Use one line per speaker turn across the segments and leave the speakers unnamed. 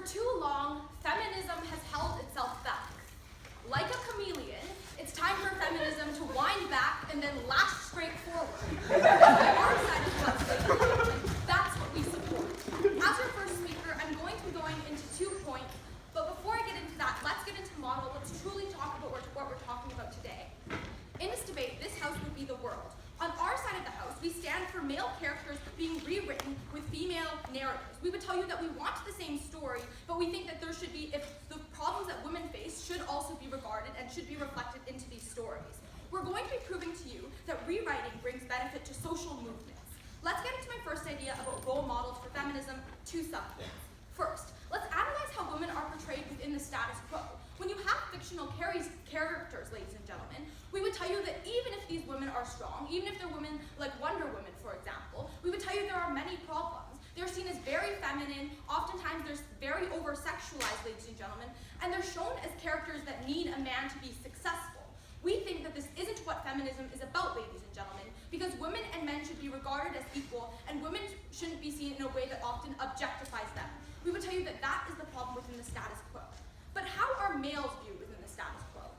too long, feminism has held itself back. Like a chameleon, it's time for feminism to wind back and then lash straight forward. Our side of what's that's what we support. As your first speaker, I'm going to be going into 2 points, but before I get into that, let's get into model. Let's truly talk about what we're talking about today. In this debate, this house would be the world. On our side of the house, we stand for male characters being rewritten with female narratives. We would tell you that we want the same story, but we think that there should be, if the problems that women face should also be regarded and should be reflected into these stories. We're going to be proving to you that rewriting brings benefit to social movements. Let's get into my first idea about role models for feminism, 2 subpoints. First, let's analyze how women are portrayed within the status quo. When you have fictional characters, ladies and gentlemen, we would tell you that even if these women are strong, even if they're women like Wonder Woman, for example, we would tell you there are many problems. They're seen as very feminine, oftentimes they're very over-sexualized, ladies and gentlemen, and they're shown as characters that need a man to be successful. We think that this isn't what feminism is about, ladies and gentlemen, because women and men should be regarded as equal, and women shouldn't be seen in a way that often objectifies them. We would tell you that that is the problem within the status quo. But how are males viewed within the status quo?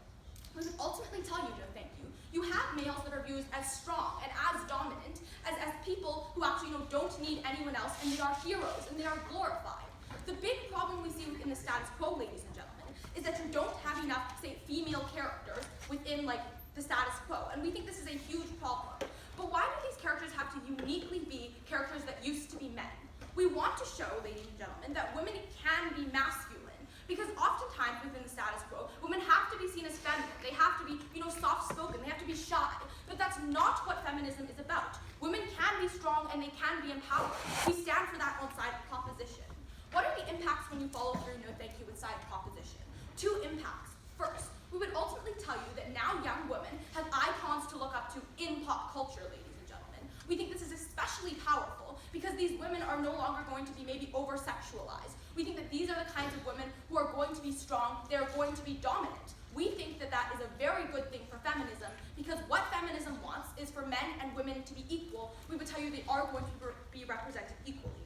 We would ultimately tell you no thank you. You have males that are viewed as strong and as dominant, as people who actually don't need anyone else, and they are heroes, and they are glorified. The big problem we see within the status quo, ladies and gentlemen, is that you don't have enough, say, female characters within, the status quo, and we think this is a huge problem. But why do these characters have to uniquely be characters that used to be men? We want to show, ladies and gentlemen, that women can be masculine, because oftentimes within the status quo, women have to be seen as feminine. They have to be, soft-spoken. They have to be shy. But that's not what feminism is about. Women can be strong and they can be empowered. We stand for that on side proposition. What are the impacts when you follow through no thank you with side proposition? 2 impacts. First, we would ultimately tell you that now young women have icons to look up to in pop culture, ladies and gentlemen. We think this is especially powerful because these women are no longer going to be maybe over-sexualized. We think that these are the kinds of women who are going to be strong, they're going to be dominant. We think that that is a very good thing for feminism because what feminism wants is for men and women to be equal. We would tell you they are going to be represented equally.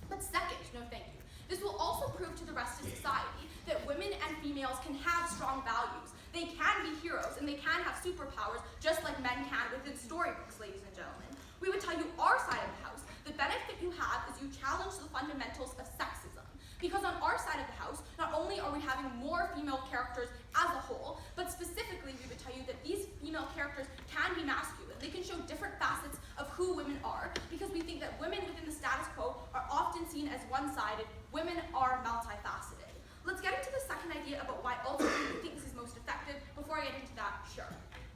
But second, no thank you. This will also prove to the rest of society that women and females can have strong values. They can be heroes and they can have superpowers just like men can within storybooks, ladies and gentlemen. We would tell you our side of the house, the benefit you have is you challenge the fundamentals of sexism. Because on our side of the house, not only are we having more female characters as a whole, but specifically we would tell you that these female characters can be masculine. They can show different facets of who women are, because we think that women within the status quo are often seen as one-sided. Women are multifaceted. Let's get into the second idea about why ultimately we think this is most effective. Before I get into that, sure.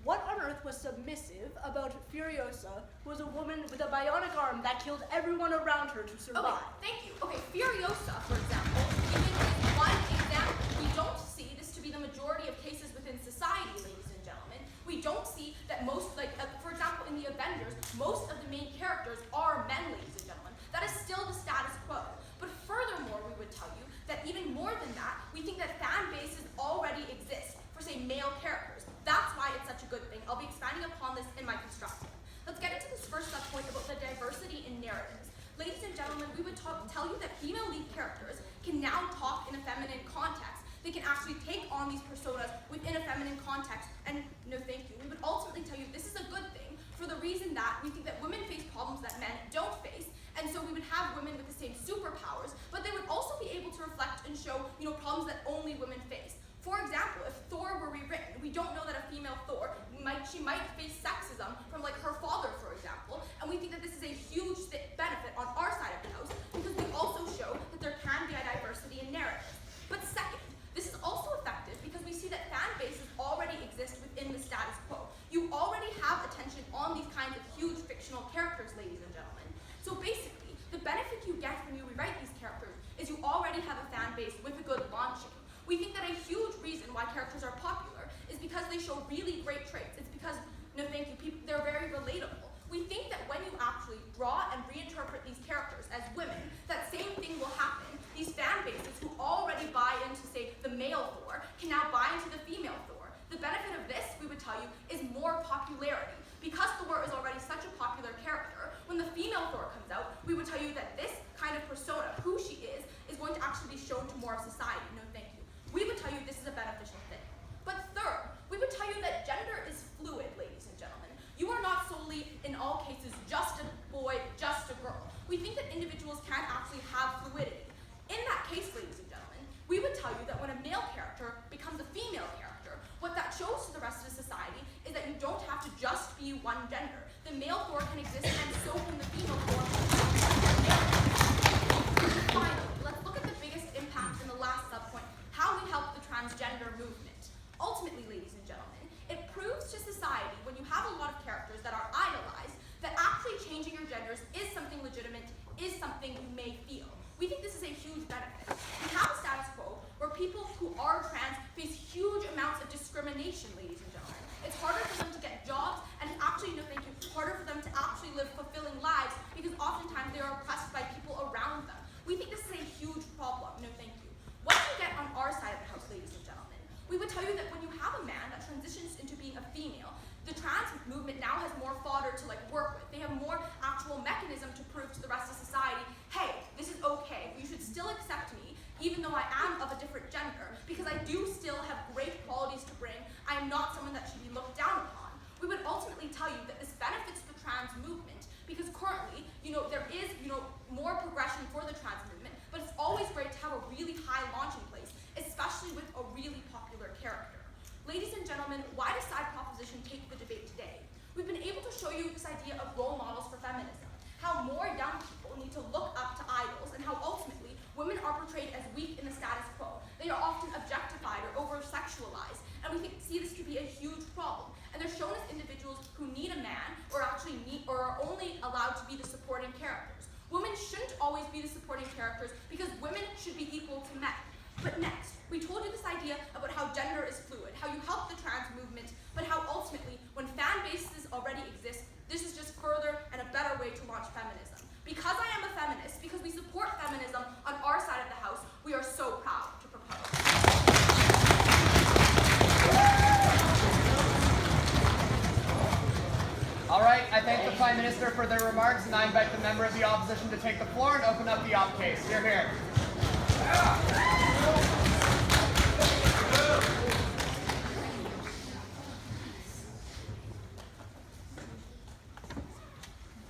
What on earth was submissive about Furiosa, who was a woman with a bionic arm that killed everyone around her to survive?
Okay, thank you. Okay, Furiosa, for example, is one example. We don't see this to be the majority of cases within society, ladies and gentlemen. We don't see that most, for example, in the Avengers, most of the main characters are men, ladies and gentlemen. That is still the status quo. But furthermore, we would tell you that even more than that, we think that fan bases already exist for, say, male characters. That's why it's such a good thing. I'll be expanding upon this in my construction. Let's get into this first subpoint about the diversity in narratives. Ladies and gentlemen, we would tell you that female lead characters can now talk in a feminine context. They can actually take on these personas within a feminine context, and no thank you. We would ultimately tell you this is a good thing for the reason that we think that women face problems that men don't face, and so we would have women with the same superpowers, but they would also be able to reflect and show, problems that only women face. For example, if Thor were rewritten, we don't know that a female Thor, she might face sexism from her father, for example, and we think that this is a huge benefit on our side of the house because we also show that there can be a diversity in narratives. But second, this is also effective because we see that fan bases already exist within the status quo. You already have attention on these kinds of huge fictional characters, ladies and gentlemen. So basically, the benefit you get when you rewrite these characters is you already have a fan base with a good launching. We think that a huge reason why characters are popular is because they show really great traits. It's because, no thank you, they're very relatable. We think that when you actually draw and reinterpret these characters as women, that same thing will happen. These fan bases who already buy into, say, the male Thor, can now buy into the female Thor. The benefit of this, we would tell you, is more popularity. Because Thor is already such a popular character, when the female Thor comes out, we would tell you that this kind of persona, who she is going to actually be shown to more of society. No, thank you. We would tell you this is a beneficial thing. But third, we would tell you that gender is fluid, ladies and gentlemen. You are not solely, in all cases, just a boy, just a girl. We think that individuals can actually have fluidity. In that case, ladies and gentlemen, we would tell you that when a male character becomes a female character, what that shows to the rest of society is that you don't have to just be one gender. The male Thor can exist, and so can the female Thor. Finally, let's look at the biggest impact in the last subpoint, how we help the transgender movement. Ultimately, ladies and gentlemen, it proves to society, when you have a lot of characters that are idolized, that actually changing your genders is something legitimate, is something you may feel. We think this is a huge benefit. We have a status quo where people who are trans face huge amounts of discrimination, ladies and gentlemen. It's harder for them to get jobs, and it's actually, no thank you, harder for them to actually live fulfilling lives because oftentimes they are oppressed by people around them. We think this is a huge problem. No thank you. What do you get on our side of the house, ladies and gentlemen? We would tell you that when you have a man that transitions into being a female, the trans movement now has more fodder to work with. They have more actual mechanism to prove to the rest of society, hey, this is okay. You should still accept me, even though I am of a different gender, because I do still have great qualities to bring. I am not someone that should be looked down upon. We would ultimately tell you that this benefits the trans movement, because currently, there is, more progression for the trans movement, but it's always great to have a really high launching place, especially with a really popular character. Ladies and gentlemen, why does side proposition take the debate today? We've been able to show you this idea of role models for feminism, how more young people need to look up to idols, and how ultimately women are portrayed as weak in the status quo. They are often objectified or over-sexualized, and we see this to be a huge problem. And they're shown as individuals who need a man, or actually or are only allowed to be the supporting characters. Women shouldn't always be the supporting characters because women should be equal to men. But next, we told you this idea about how gender is fluid, how you help the trans movement, but how ultimately, when fan bases already exist, this is just further and a better way to launch feminism. Because I am a feminist, because we support feminism on our side of the house, we are so proud to propose.
All right, I thank the Prime Minister for their remarks, and I invite the member of the opposition to take the floor and open up the op case. Hear, hear.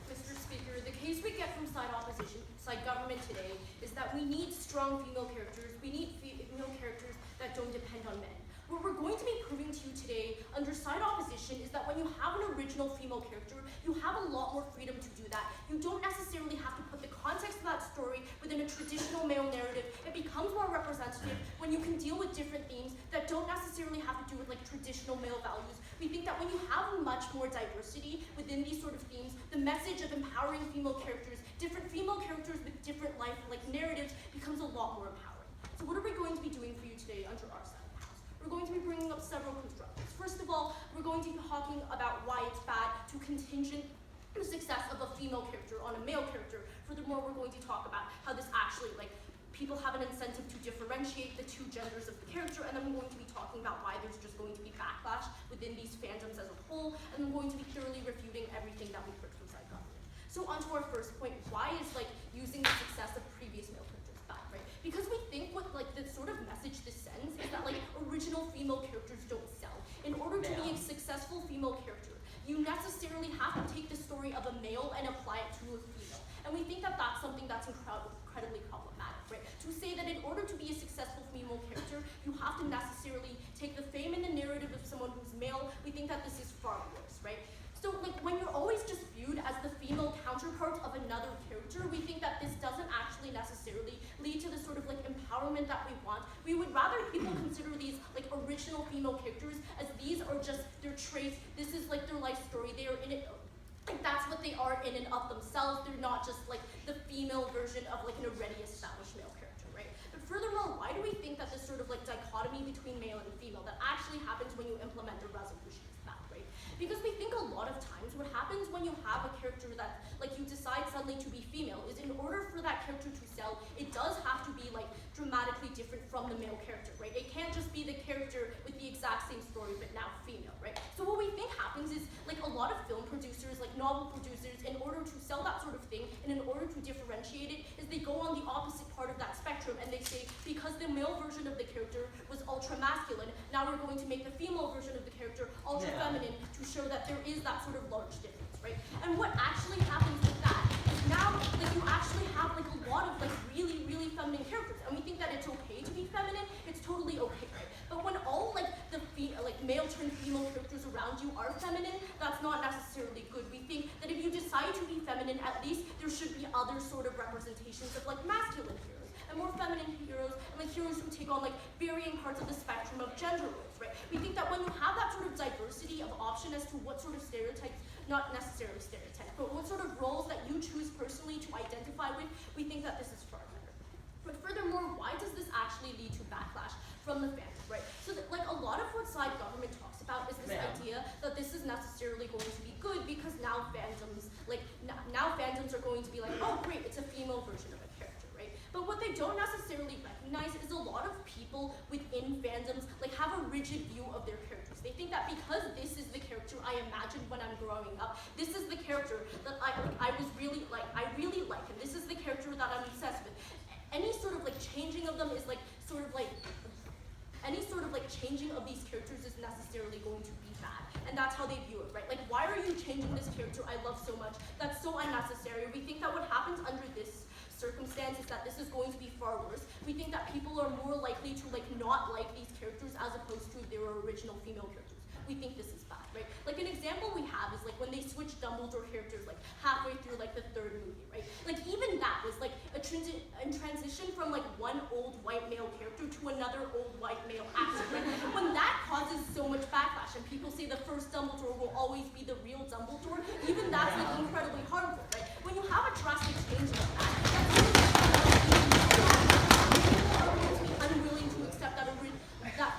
Mr. Speaker, the case we get from side opposition, side government today, is that we need strong female characters. We need female characters that don't depend on men. What we're going to be proving to you today under side opposition is that when you have an original female character, you have a lot more freedom to do that. You don't necessarily have to put the context of that story within a traditional male narrative. It becomes more representative when you can deal with different themes that don't necessarily have to do with traditional male values. We think that when you have much more diversity within these sort of themes, the message of empowering female characters, different female characters with different life narratives becomes a lot more empowering. So what are we going to be doing for you today under our side? We're going to be bringing up several constructions. First of all, we're going to be talking about why it's bad to contingent the success of a female character on a male character. Furthermore, we're going to talk about how this actually, people have an incentive to differentiate the two genders of the character, and then we're going to be talking about why there's just going to be backlash within these fandoms as a whole, and we're going to be thoroughly refuting everything that we've heard from side government. So on to our first point, why is using the success of previous male characters bad, right? Because we think what the sort of message this sends is that original female characters don't sell. In order to be a successful female character, you necessarily have to take the story of a male and apply it to a female. And we think that that's something that's incredibly problematic, right? To say that in order to be a successful female character, you have to necessarily take the fame and the narrative of someone who's male, we think that this is far worse, right? So when you're always just viewed as the female counterpart of another character, we think that this doesn't actually necessarily lead to the sort of empowerment that we want. We would rather people consider these original female characters as these are just their traits. This is their life story. They are in it. That's what they are in and of themselves. They're not just the female version of an already established male character, right? But furthermore, why do we think that this sort of dichotomy between male and female that actually happens when you implement the resolution is bad, right? Because we think a lot of times what happens when you have a character that you decide suddenly to be female is in order for that character to sell, it does have to be dramatically different from the male character, right? It can't just be the character with the exact same story but now female, right? So what we think happens is a lot of film producers, novel producers, in order to sell that sort of thing and in order to differentiate it, is they go on the opposite part of that spectrum spectrum and they say, because the male version of the character was ultra masculine, now we're going to make the female version of the character ultra feminine to show that there is that sort of large difference, right? And what actually happens with that is now, like, you actually have like a lot of like really, really feminine characters, and we think that it's okay to be feminine. It's totally okay, right? But when all like the male turned female characters around you are feminine, that's not necessarily good. We think that if you decide to be feminine, at least there should be other sort of representations of like masculine heroes and more feminine heroes, and like heroes who take on like varying parts of the spectrum of gender roles, right? We think that when you have that sort of diversity of option as to what sort of stereotypes, not necessarily stereotypes, but what sort of roles that you choose personally to identify with, we think that this is far better. But furthermore, why does this actually lead to backlash from the fandom, right? So that, like, a lot of what side government talks about is this idea that this is necessarily going to be good because now fandoms, like, now fandoms are going to be like, oh great, it's a female version of a character, right? But what they don't necessarily recognize is a lot of people within fandoms, like, have a rigid view of their characters. They think that because this is the character I imagined when I'm growing up, this is the character that I really like, and this is the character that I'm obsessed with. Any sort of like changing of them is like sort of like any sort of like changing of these characters is necessarily going to be bad, and that's how they view it, right? Like, why are you changing this character I love so much? That's so unnecessary. We think that what happens under this circumstance is that this is going to be far worse. We think that people are more likely to like not like these characters as opposed to their original female characters. We think this is bad, right? Like, an example we have is like when they switch Dumbledore characters like halfway through like the third movie, right? Like, even that was like a transition from like one old white male character to another old white male actor, right? When that causes so much backlash and people say the first Dumbledore will always be the real Dumbledore, even that's like incredibly harmful, right? When you have a drastic change like that, people are going to be unwilling to accept that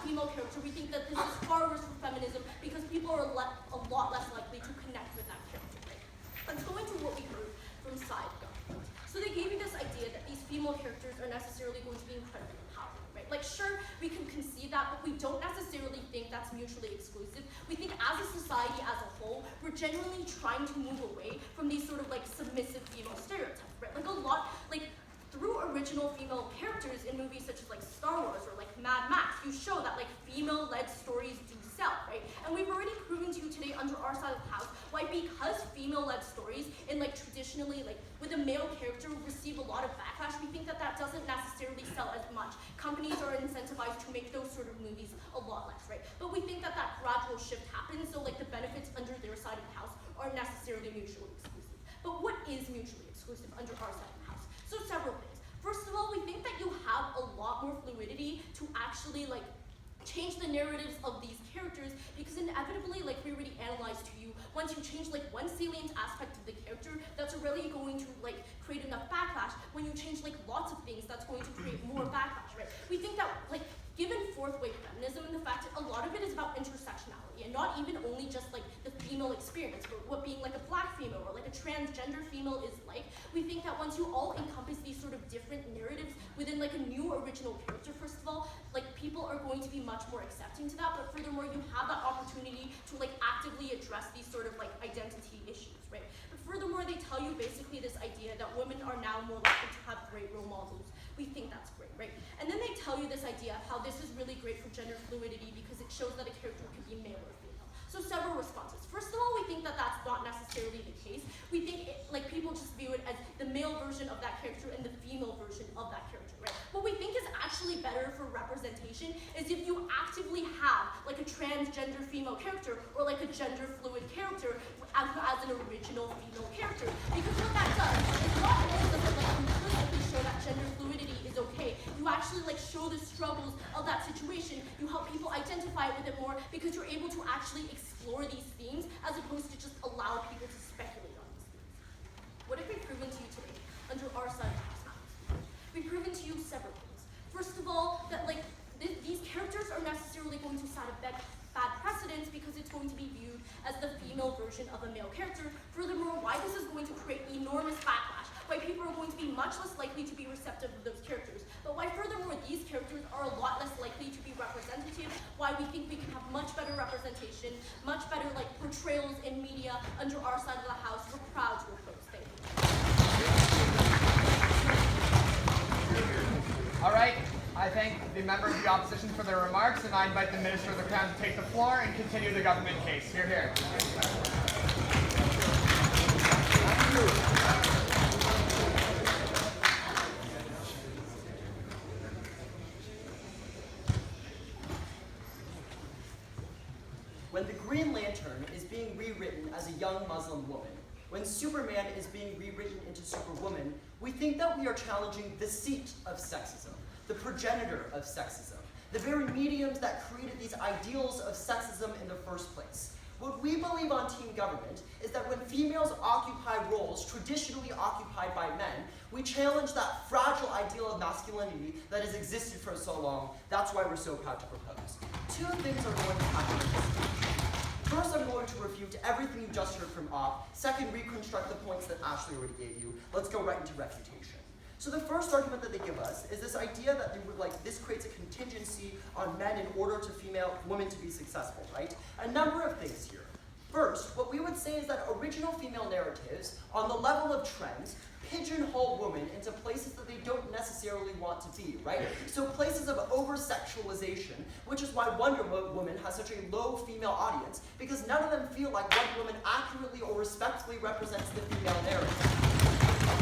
female character. We think that this is far worse for feminism because people are a lot less likely to connect with that character, right? Let's go into what we heard from side government. So they gave you this idea that these female characters are necessarily going to be incredibly empowering, right? Like, sure, we can concede that, but we don't necessarily think that's mutually exclusive. We think as a society as a whole, we're genuinely trying to move away from these sort of like submissive female stereotypes, right? Like, a lot, like, through original female characters in movies such as like Star Wars or like Mad Max, you show that like female-led stories do sell, right? And we've already proven to you today under our side of the house why, because female-led stories in like traditionally like with a male character receive a lot of backlash, we think that that doesn't necessarily sell as much. Companies are incentivized to make those sort of movies a lot less, right? But we think that that gradual shift happens, so like the benefits under their side of the house are necessarily mutually exclusive. But what is mutually exclusive under our side of the house? So several things. First of all, we think that you have a lot more fluidity to actually like change the narratives of these characters, because inevitably, like we already analyzed to you, once you change like one salient aspect of the character, that's already going to like create enough backlash. When you change like lots of things, that's going to create more backlash, right? We think that like given fourth wave feminism and the fact that a lot of it is about intersectionality and not even only just like the female experience, but what being like a black female or like a transgender female is like, we think that once you all encompass these sort of different narratives within like a new original character, first of all, like people are going to be much more accepting to that, but furthermore, you have that opportunity to like actively address these sort of like identity issues, right? But furthermore, they tell you basically this idea that women are now more likely to have great role models. We think that's great, right? And then they tell you this idea of how this is really great for gender fluidity because it shows that a character could be male or female. So several responses. First of all, we think that that's not necessarily the case. We think like people just view it as the male version of that character and the female version of that character, right? What we think is actually better for representation is if you actively have like a transgender female character or like a gender fluid character as an original female character. Because what that does is not only does it like implicitly show that gender fluidity is okay, you actually like show the struggles of that situation. You help people identify with it more because you're able to actually explore these themes as opposed to just allow people to speculate on these themes. What have we proven to you today under our side of the house? We've proven to you several things. First of all, that like these characters are necessarily going to set a bad precedence because it's going to be viewed as the female version of a male character. Furthermore, why this is going to create enormous backlash, why people are going to be much less likely to be receptive of those characters, but why furthermore these characters are a lot less likely to be representative, why we think we can have much better representation, much better like portrayals in media under our side of the house. We're proud to oppose. Thank you.
All thank the member of the opposition for their remarks, and I invite the Minister of the Crown to take the floor and continue the government case. Hear, hear.
When the Green Lantern is being rewritten as a young Muslim woman, when Superman is being rewritten into Superwoman, we think that we are challenging the seat of sexism, the progenitor of sexism, the very mediums that created these ideals of sexism in the first place. What we believe on teen government is that when females occupy roles traditionally occupied by men, we challenge that fragile ideal of masculinity that has existed for so long. That's why we're so proud to propose. Two things are going to happen in this speech. First, I'm going to refute everything you just heard from Op. Second, reconstruct the points that Ashley already gave you. Let's go right into refutation. So the first argument that they give us is this idea that this creates a contingency on men in order to women to be successful, right? A number of things here. First, what we would say is that original female narratives, on the level of trends, pigeonhole women into places that they don't necessarily want to be, right? So places of over-sexualization, which is why Wonder Woman has such a low female audience, because none of them feel like Wonder Woman accurately or respectfully represents the female narrative.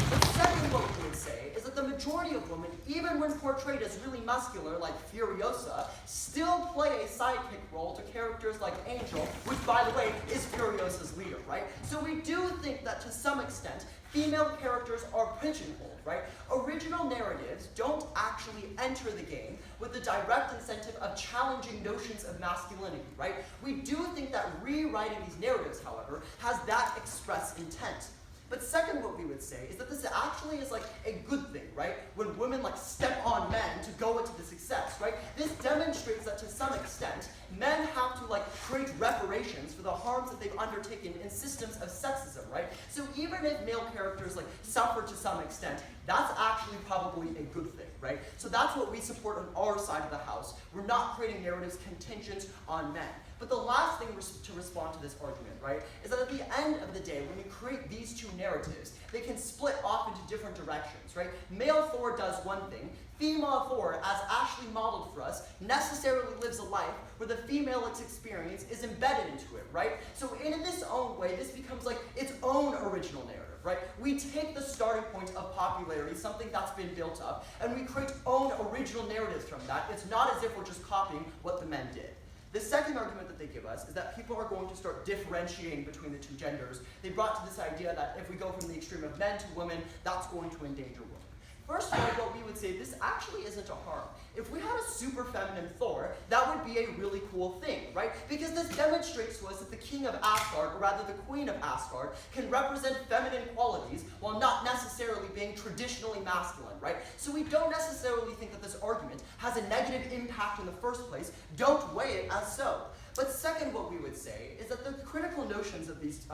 The second what we would say is that the majority of women, even when portrayed as really muscular, like Furiosa, still play a sidekick role to characters like Angel, which, by the way, is Furiosa's leader, right? So we do think that to some extent, female characters are pigeonholed, right? Original narratives don't actually enter the game with the direct incentive of challenging notions of masculinity, right? We do think that rewriting these narratives, however, has that express intent. But second, what we would say is that this actually is like a good thing, right? When women step on men to go into the success, right? This demonstrates that to some extent, men have to create reparations for the harms that they've undertaken in systems of sexism, right? So even if male characters suffer to some extent, that's actually probably a good thing, right? So that's what we support on our side of the house. We're not creating narratives contingent on men. But the last thing to respond to this argument, right, is that at the end of the day, when you create these two narratives, they can split off into different directions, right? Male Thor does one thing. Female Thor, as Ashley modeled for us, necessarily lives a life where the female experience is embedded into it, right? So in its own way, this becomes its own original narrative, right? We take the starting point of popularity, something that's been built up, and we create own original narratives from that. It's not as if we're just copying what the men did. The second argument that they give us is that people are going to start differentiating between the two genders. They brought to this idea that if we go from the extreme of men to women, that's going to endanger women. First of all, what we would say, this actually isn't a harm. If we had a super feminine Thor, that would be a really cool thing, right? Because this demonstrates to us that the king of Asgard, or rather the queen of Asgard, can represent feminine qualities while not necessarily being traditionally masculine, right? So we don't necessarily think that this argument has a negative impact in the first place. Don't weigh it as so. But second, what we would say is that the critical notions of these,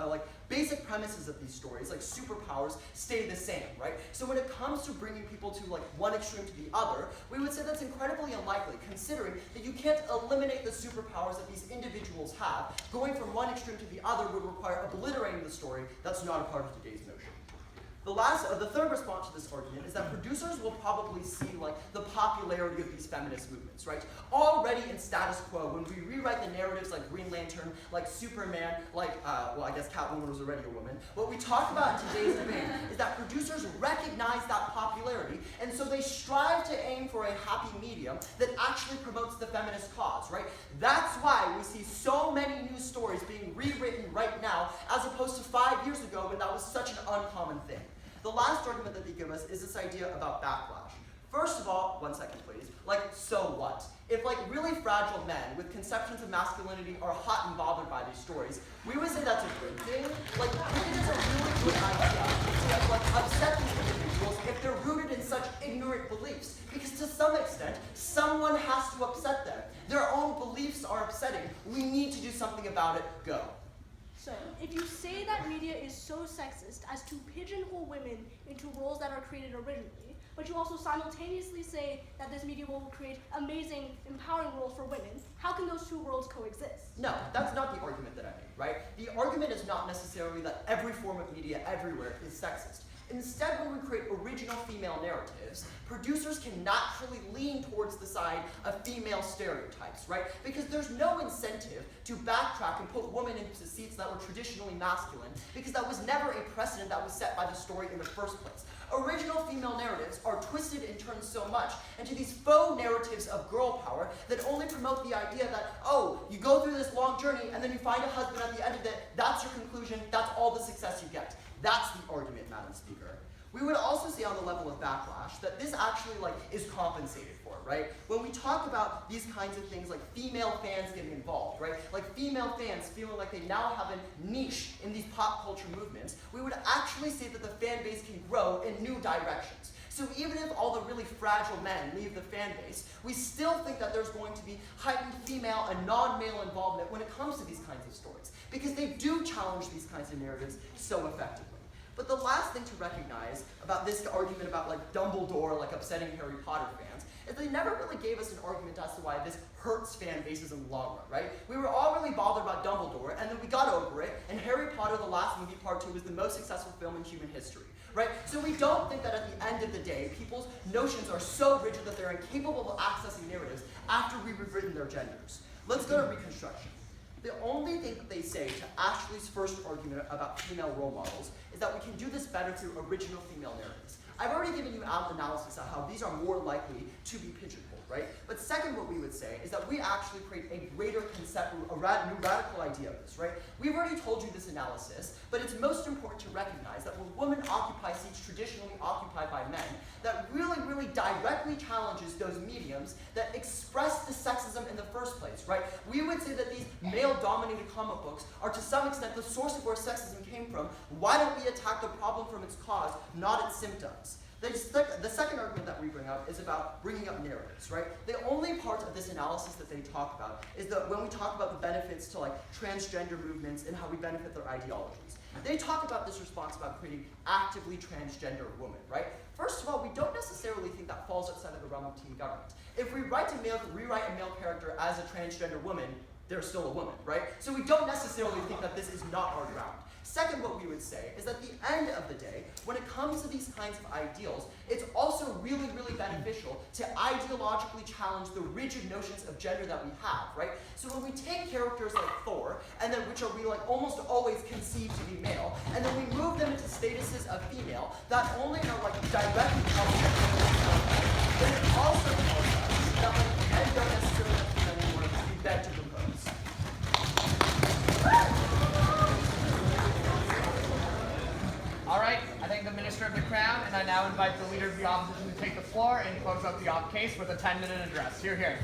basic premises of these stories, like superpowers, stay the same, right? So when it comes to bringing people to one extreme to the other, we would say that's incredibly unlikely, considering that you can't eliminate the superpowers that these individuals have. Going from one extreme to the other would require obliterating the story. That's not a part of today's notion. The third response to this argument is that producers will probably see the popularity of these feminist movements, right? Already in status quo, when we rewrite the narratives like Green Lantern, like Superman, I guess Catwoman was already a woman. What we talk about in today's debate is that producers recognize that popularity, and so they strive to aim for a happy medium that actually promotes the feminist cause, right? That's why we see so many news stories being rewritten right now, as opposed to 5 years ago when that was such an uncommon thing. The last argument that they give us is this idea about backlash. First of all, 1 second please, so what? If really fragile men with conceptions of masculinity are hot and bothered by these stories, we would say that's a good thing. We think it's a really good idea to upset these individuals if they're rooted in such ignorant beliefs. Because to some extent, someone has to upset them. Their own beliefs are upsetting. We need to do something about it. Go.
So, if you say that media is so sexist as to pigeonhole women into roles that are created originally, but you also simultaneously say that this media will create amazing, empowering roles for women, how can those two worlds coexist?
No, that's not the argument that I made, right? The argument is not necessarily that every form of media everywhere is sexist. Instead, when we create original female narratives, producers can naturally lean towards the side of female stereotypes, right? Because there's no incentive to backtrack and put women into seats that were traditionally masculine, because that was never a precedent that was set by the story in the first place. Original female narratives are twisted and turned so much into these faux narratives of girl power that only promote the idea that, oh, you go through this long journey and then you find a husband at the end of it, that's your conclusion, that's all the success you get. That's the argument, Madam Speaker. We would also say on the level of backlash that this actually is compensated for, right? When we talk about these kinds of things like female fans getting involved, right? Like female fans feeling like they now have a niche in these pop culture movements, we would actually say that the fan base can grow in new directions. So even if all the really fragile men leave the fan base, we still think that there's going to be heightened female and non-male involvement when it comes to these kinds of stories, because they do challenge these kinds of narratives so effectively. But the last thing to recognize about this argument about Dumbledore upsetting Harry Potter fans is they never really gave us an argument as to why this hurts fan bases in the long run, right? We were all really bothered about Dumbledore, and then we got over it, and Harry Potter, the last movie, Part 2, was the most successful film in human history, right? So we don't think that at the end of the day, people's notions are so rigid that they're incapable of accessing narratives after we've rewritten their genders. Let's go to Reconstruction. The only thing that they say to Ashley's first argument about female role models is that we can do this better through original female narratives. I've already given you an analysis of how these are more likely to be pigeonholed, right? But second, what we would say is that we actually create a greater concept, new radical idea of this, right? We've already told you this analysis, but it's most important to recognize that when women occupy seats traditionally occupied by men, that really, really directly challenges those mediums that express the sexism in the first place, right? We would say that these male-dominated comic books are to some extent the source of where sexism came from. Why don't we attack the problem from its cause, not its symptoms? The second argument that we bring up is about bringing up narratives, right? The only part of this analysis that they talk about is that when we talk about the benefits to transgender movements and how we benefit their ideologies. They talk about this response about creating actively transgender women, right? First of all, we don't necessarily think that falls outside of the realm of teen government. If we rewrite a male character as a transgender woman, they're still a woman, right? So we don't necessarily think that this is not our ground. Second, what we would say is that at the end of the day, when it comes to these kinds of ideals, it's also really, really beneficial to ideologically challenge the rigid notions of gender that we have, right? So when we take characters like Thor, and then which are we almost always conceived to be male, and then we move them into statuses of female that only are directly then it also tells us that men don't necessarily have to do anymore to be bent to propose.
All right, I thank the Minister of the Crown, and I now invite the Leader of the Opposition to take the floor and close up the op case with a 10-minute address. Hear, hear.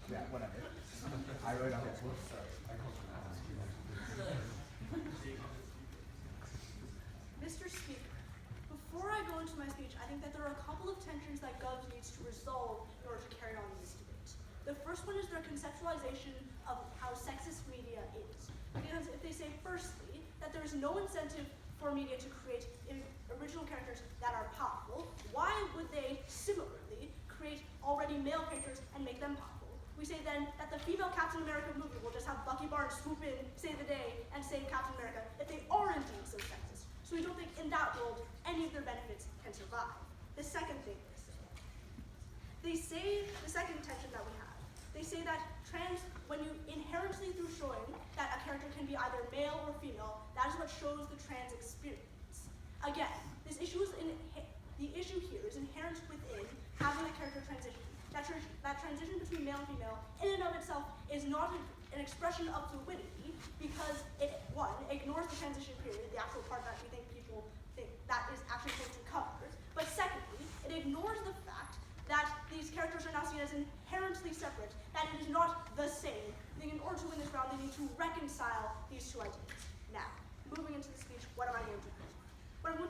Yeah, whatever. I really don't have
Mr. Speaker, before I go into my speech, I think that there are a couple of tensions that Gov needs to resolve in order to carry on this debate. The first one is their conceptualization of how sexist media is. Because if they say, firstly, that there is no incentive for media to create original characters that are powerful, why would they similarly create already male characters and make them powerful? We say then that the female Captain America movie will just have Bucky Barnes swoop in, save the day, and save Captain America if they are indeed so sexist. So we don't think in that world any of their benefits can survive. The second thing they say, the second tension that we have, they say that when you inherently through showing that a character can be either male or female, that is what shows the trans experience. Again, the issue here is inherent within having a character transition. That transition between male and female, in and of itself, is not an expression of fluidity because it, one, ignores the transition period, the actual part that we think people think that is actually supposed to cover. But secondly, it ignores the fact that these characters are now seen as inherently separate, that it is not the same. I think in order to win this round, they need to reconcile these two ideas. Now, moving into the speech, what am I going to do? What I'm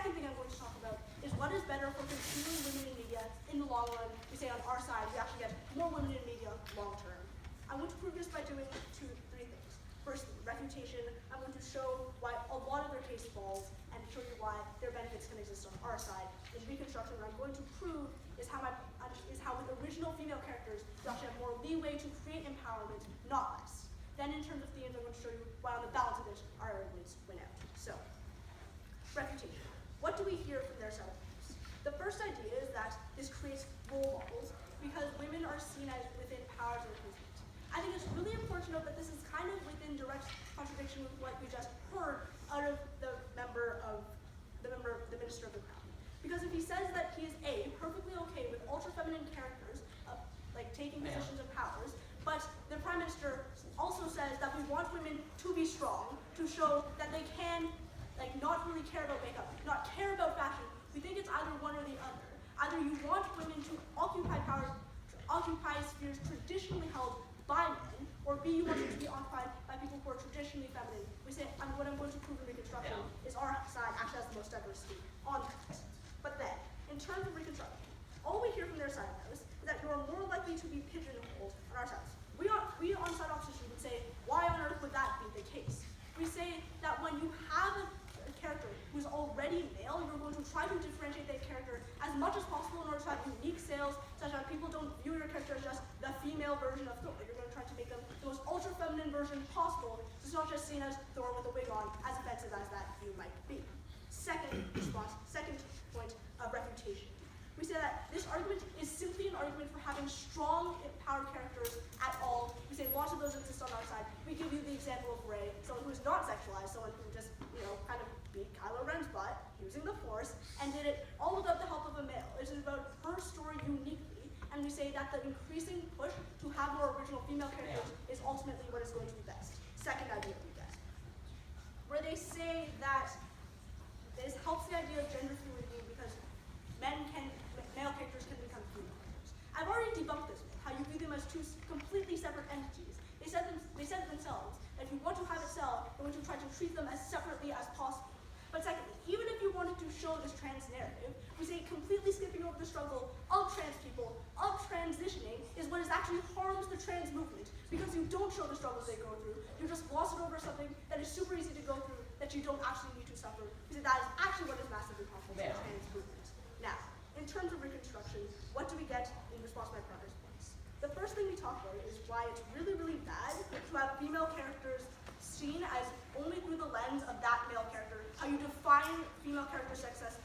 second thing I'm going to talk about is what is better for consuming women in media in the long run. We say on our side, we actually get more women in media long term. I'm going to prove this by doing three things. First, refutation. I'm going to show why a lot of their case falls and show you why their benefits can exist on our side. In reconstruction, what I'm going to prove is how with original female characters, you actually have more leeway to create empowerment, not less. Then in terms of themes, I'm going to show you why on the balance of it, our arguments win out. So, refutation. What do we hear from their side of things? The first idea is that this creates role models because women are seen as within powers of improvement. I think it's really important to note that this is kind of within direct contradiction with what we just heard out of the Minister of the Crown. Because if he says that he is perfectly okay with ultra-feminine characters, like taking positions of powers, but the Prime Minister also says that we want women to be strong, to show that they can not really care about makeup, not care about fashion. We think it's either one or the other. Either you want women to occupy spheres traditionally held by men, or B, you want them to be occupied by people who are traditionally feminine. We say, what I'm going to prove in Reconstruction is our side actually has the most diversity on that. But then, in terms of Reconstruction, all we hear from their side of this is that you are more likely to be pigeonholed on our sides. We on side opposition would say, why on earth would that be the case? We say that when you have a character who's already male, you're going to try to differentiate that character as much as possible in order to have unique sales, such that people don't view your character as just the female version of Thor. You're going to try to make them the most ultra-feminine version possible, so it's not just seen as Thor with a wig on, as offensive as that you might be. Second point of refutation. We say that this argument is simply an argument for having strong, empowered characters at all. We say lots of those exist on our side. We give you the example of Rey, someone who is not sexualized, someone who just, kind of beat Kylo Ren's butt using the Force, and did it all without the help of a male. It is about her story uniquely, and we say that the increasing push to have more original female characters is ultimately what is going to be best. Second idea we get, where they say that this helps the idea of gender fluidity because male characters can become female characters. I've already debunked this myth, how you view them as two completely separate entities. They said it themselves, that if you want to have it sell, you're going to try to treat them as separately as possible. But secondly, even if you wanted to show this trans narrative, we say completely skipping over the struggle of trans people, of transitioning, is what actually harms the trans movement, because you don't show the struggles they go through. You just gloss it over something that is super easy to go through, that you don't actually need to suffer. We say that is actually what is massively harmful to the trans movement. Now, in terms of Reconstruction, what do we get in response to my progress points? The first thing we talk about is why it's really, really bad to have female characters seen as only through the lens of that male character, how you define female character success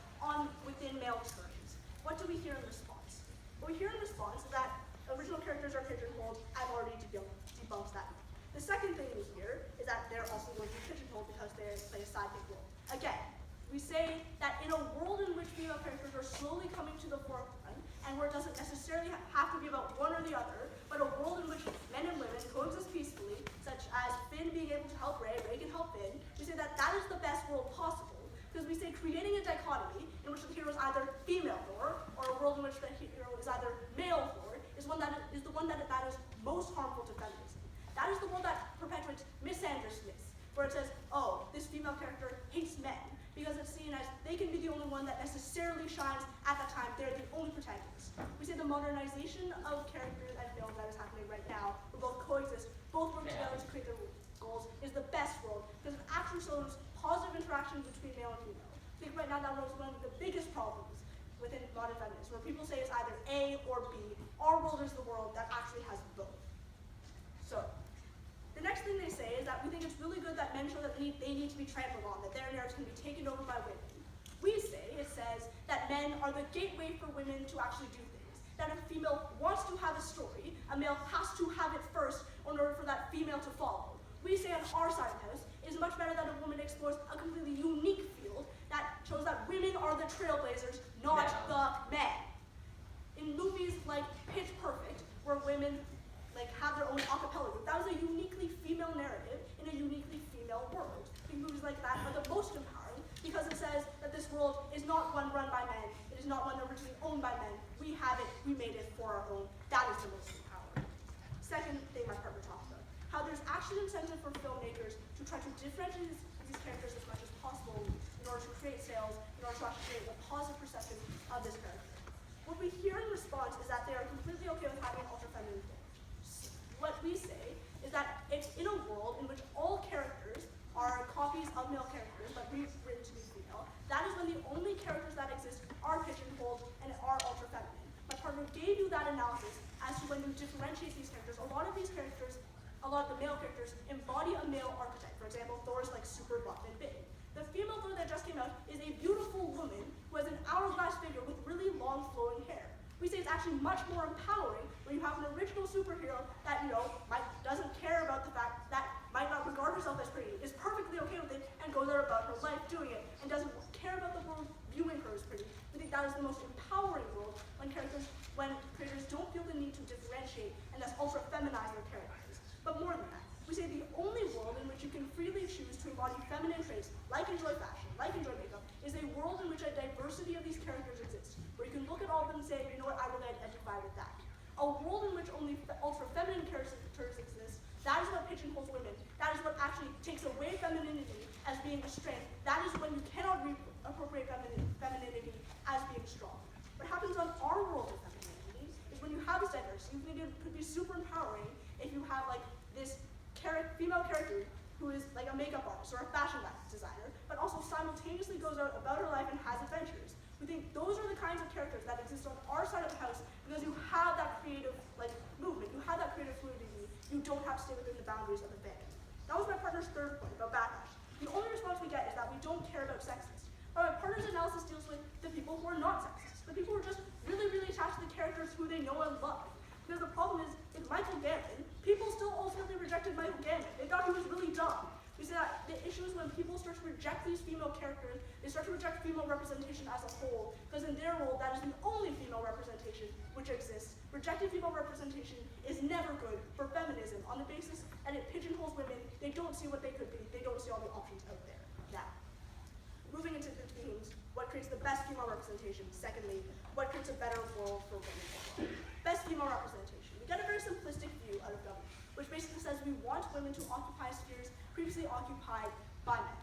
within male terms. What do we hear in response? What we hear in response is that original characters are pigeonholed. I've already debunked that. The second thing we hear is that they're also going to be pigeonholed because they play a sidekick role. Again, we say that in a world in which female characters are slowly coming to the forefront, and where it doesn't necessarily have to be about one or the other, but a world in which men and women coexist peacefully, such as Finn being able to help Rey can help Finn, we say that that is the best world possible. Because we say creating a dichotomy in which the hero is either female Thor, or a world in which the hero is either male Thor, is the one that is most harmful to feminism. That is the world that perpetuates misandrousness, where it says, oh, this female character hates men, because it's seen as they can be the only one that necessarily shines at that time. They're the only protagonists. We say the modernization of characters and film that is happening right now, where both coexist, both work together to create their goals, is the best world, because it actually shows positive interaction between male and female. I think right now that is one of the biggest problems within modern feminism, where people say it's either A or B. Our world is the world that actually has both. So, the next thing they say is that we think it's really good that men show that they need to be trampled on, that their narratives can be taken over by women. We say, it says, that men are the gateway for women to actually do things. That if a female wants to have a story, a male has to have it first in order for that female to follow. We say on our side of the house, it is much better that a woman explores a completely unique field that shows that women are the trailblazers, not the men. In movies like Pitch Perfect, where women have their own a cappella group, that was a uniquely female narrative in a uniquely female world. I think movies like that are the most empowering because it says that this world is not one run by men, it is not one originally owned by men. We have it, we made it for our own. That is the most empowering. Second thing my partner talked about, how there's actually incentive for filmmakers to try to differentiate these characters as much as possible in order to create sales, in order to actually create a positive perception of this character. What we hear in response is that they are completely okay with having an ultra-feminine form. What we say is that it's in a world in which all characters are copies of male characters, but rewritten to be female. That is when the only characters that exist are pigeonholed and are ultra-feminine. My partner gave you that analysis as to when you differentiate these characters. A lot of the male characters embody a male archetype. For example, Thor is like super buff and big. The female Thor that just came out is a beautiful woman who has an hourglass figure with really long flowing hair. We say it's actually much more empowering when you have an original superhero that, doesn't care about the fact that might not regard herself as pretty, is perfectly okay with it, and goes out about her life doing it, and doesn't care about the world viewing her as pretty. We think that is the most empowering world when creators don't feel the need to differentiate and thus ultra-feminize their characters. But more than that, we say the only world in which you can freely choose to embody feminine traits, like enjoy fashion, like enjoy makeup, is a world in which a diversity of these characters exists, where you can look at all of them and say, you know what, I will identify with that. A world in which only ultra-feminine characters exist, that is what pigeonholes women. That is what actually takes away femininity as being a strength. That is when you cannot appropriate femininity as being strong. What happens on our world of femininity is when you have this diversity, you think it could be super empowering if you have this female character who is like a makeup artist or a fashion designer, but also simultaneously goes out about her life and has adventures. We think those are the kinds of characters that exist on our side of the house because you have that creative movement, you have that creative fluidity. You don't have to stay within the boundaries of the fandom. That was my partner's third point about backlash. The only response we get is that we don't care about sexist. But my partner's analysis deals with the people who are not sexist, the people who are just really, really attached to the characters who they know and love. Because the problem is, with Michael Gambon, people still ultimately rejected Michael Gambon. They thought he was really dumb. We say that the issue is when people start to reject these female characters, they start to reject female representation as a whole, because in their role, that is the only female representation which exists. Rejecting female representation is never good for feminism on the basis that it pigeonholes women. They don't see what they could be. They don't see all the options out there. Now, moving into the themes, what creates the best female representation? Secondly, what creates a better world for women overall? Best female representation. We get a very simplistic view out of government, which basically says we want women to occupy spheres previously occupied by men.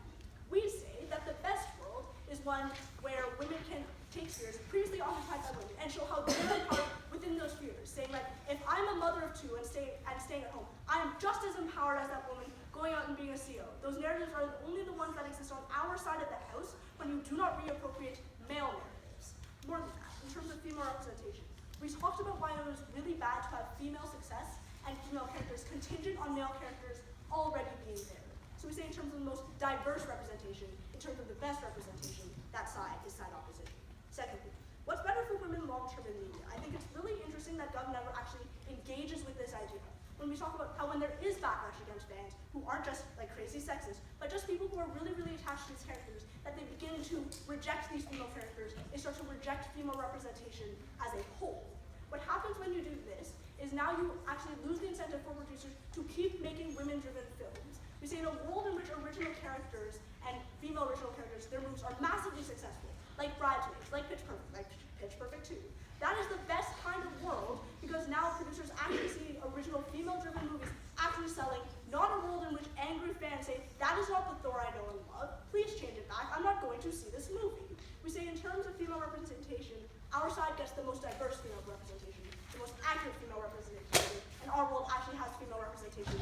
We say that the best world is one where women can take spheres previously occupied by women and show how they are empowered within those spheres, saying if I'm a mother of two and staying at home, I am just as empowered as that woman going out and being a CEO. Those narratives are only the ones that exist on our side of the house when you do not reappropriate male narratives. More than that, in terms of female representation, we talked about why it was really bad to have female success and female characters contingent on male characters already being there. So we say in terms of the most diverse representation, in terms of the best representation, that side is side opposition. Secondly, what's better for women long-term in media? I think it's really interesting that Gov never actually engages with this idea. When we talk about how when there is backlash against fans who aren't just crazy sexist, but just people who are really, really attached to these characters, that they begin to reject these female characters, they start to reject female representation as a whole. What happens when you do this is now you actually lose the incentive for producers to keep making women-driven films. We say in a world in which original characters and female original characters, their movies are massively successful, like Bridesmaids, like Pitch Perfect, like Pitch Perfect 2. That is the best kind of world because now producers actually see original female-driven movies actually selling, not a world in which angry fans say, that is not the Thor I know and love, please change it back, I'm not going to see this movie. We say in terms of female representation, our side gets the most diverse female representation, the most accurate female representation, and our world actually has female representation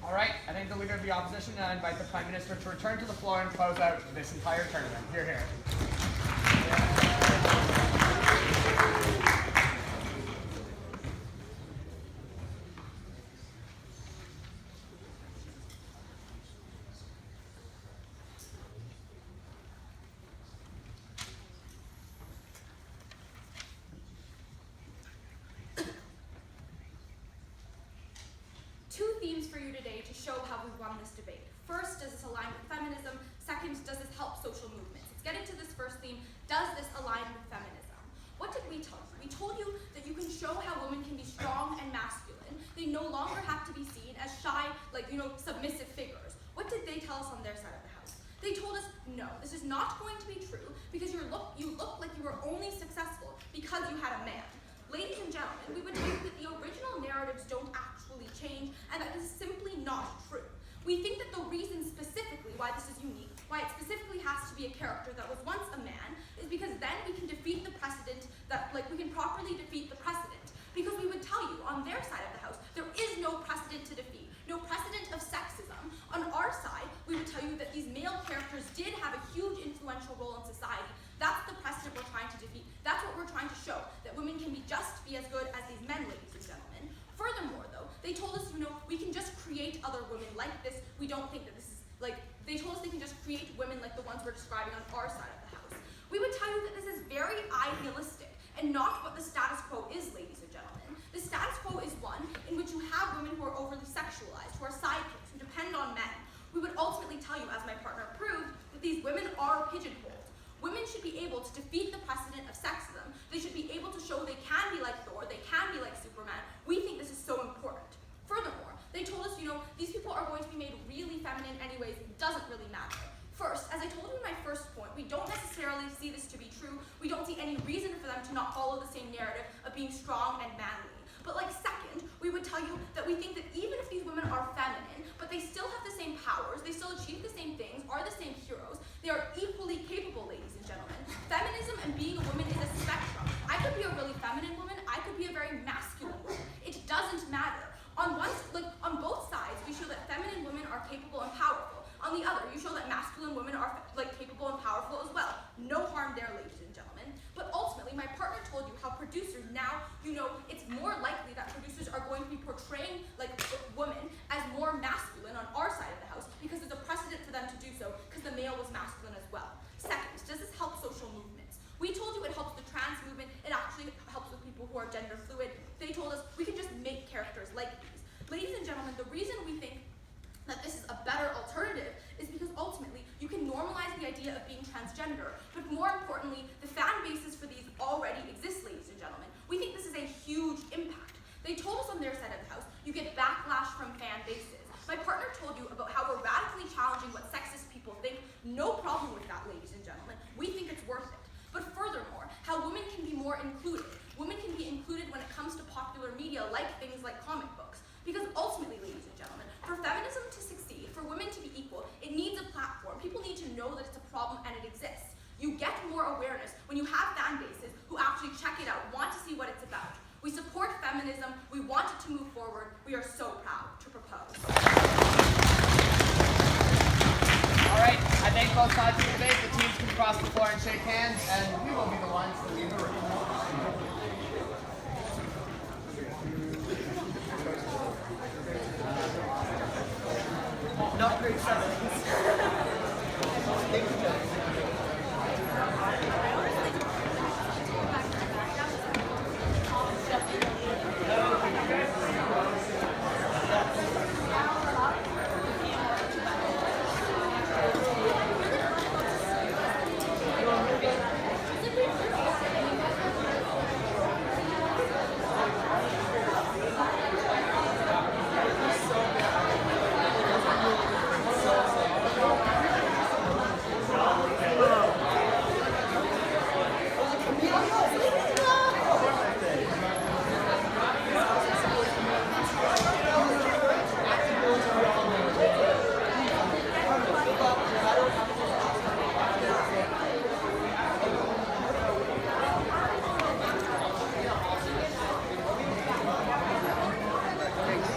All right, I think the leader of the opposition, and I invite the Prime Minister to return to the floor and close out this entire tournament. Hear, hear.
Two themes for you today to show how we won this debate. First, does this align with feminism? Second, does this help social movements? Let's get into this first theme. Does this align with feminism? What did we tell you? We told you that you can show how women can be strong and masculine. They no longer have to be seen as shy, submissive figures. What did they tell us on their side of the house? They told us, no, this is not going to be true because you look like you were only successful because you had a man. Ladies and gentlemen, we would tell you that the We think that the reason specifically why this is unique, why it specifically has to be a character that was once a man, is because then we can defeat the precedent we can properly defeat the precedent. Because we would tell you, on their side of the house, there is no precedent to defeat, no precedent of sexism. On our side, we would tell you that these male characters did have a huge influential role in society. That's the precedent we're trying to defeat. That's what we're trying to show, that women can be as good as these men, ladies and gentlemen. Furthermore, though, they told us, we can just create other women like this. We don't think that this is, they told us they can just create women like the ones we're describing on our side of the house. We would tell you that this is very idealistic and not what the status quo is, ladies and gentlemen. The status quo is one in which you have women who are overly sexualized, who are sidekicks, who depend on men. We would ultimately tell you, as my partner proved, that these women are pigeonholed. Women should be able to defeat the precedent of sexism. They should be able to show they can be like Thor, they can be like Superman. We think this is so important. Furthermore, they told us, these people are going to be made really feminine anyways. It doesn't really matter. First, as I told you in my first point, we don't necessarily see this to be true. We don't see any reason for them to not follow the same narrative of being strong and manly. But second, we would tell you that we think that even if these women are feminine, but they still have the same powers, they still achieve the same things, are the same heroes, they are equally capable, ladies and gentlemen. Feminism and being a woman is a spectrum. I could be a really feminine woman, I could be a very masculine woman. It doesn't matter. On both sides, we show that feminine women are capable and powerful. On the other, you show that masculine women are capable and powerful as well. No harm there, ladies and gentlemen. But ultimately, my partner told you how producers now, it's more likely that producers are going to be portraying women as more masculine on our side of the house because there's a precedent for them to do so because the male was masculine as well. Second, does this help social movements? We told you it helps the trans movement. It actually helps with people who are gender fluid. They told us we can just make characters like these. Ladies and gentlemen, the reason we think that this is a better alternative is because ultimately you can normalize the idea of being transgender, but more importantly, the fan bases for these already exist, ladies and gentlemen. We think this is a huge impact. They told us on their side of the house, you get backlash from fan bases. My partner told you about how we're radically challenging what sexist people think. No problem with that, ladies and gentlemen. We think it's worth it. But furthermore, how women can be more included. Women can be included when it comes to popular media, like things like comic books. Because ultimately, ladies and gentlemen, for feminism to succeed, for women to be equal, it needs a platform. People need to know that it's a problem and it exists. You get more awareness when you have fan bases who actually check it out, want to see what it's about. We support feminism. We want it to move forward. We are so proud to propose.
All right, I thank both sides of the debate. The teams can cross the floor and shake hands, and we will be the ones to leave the room.
Not grade 7.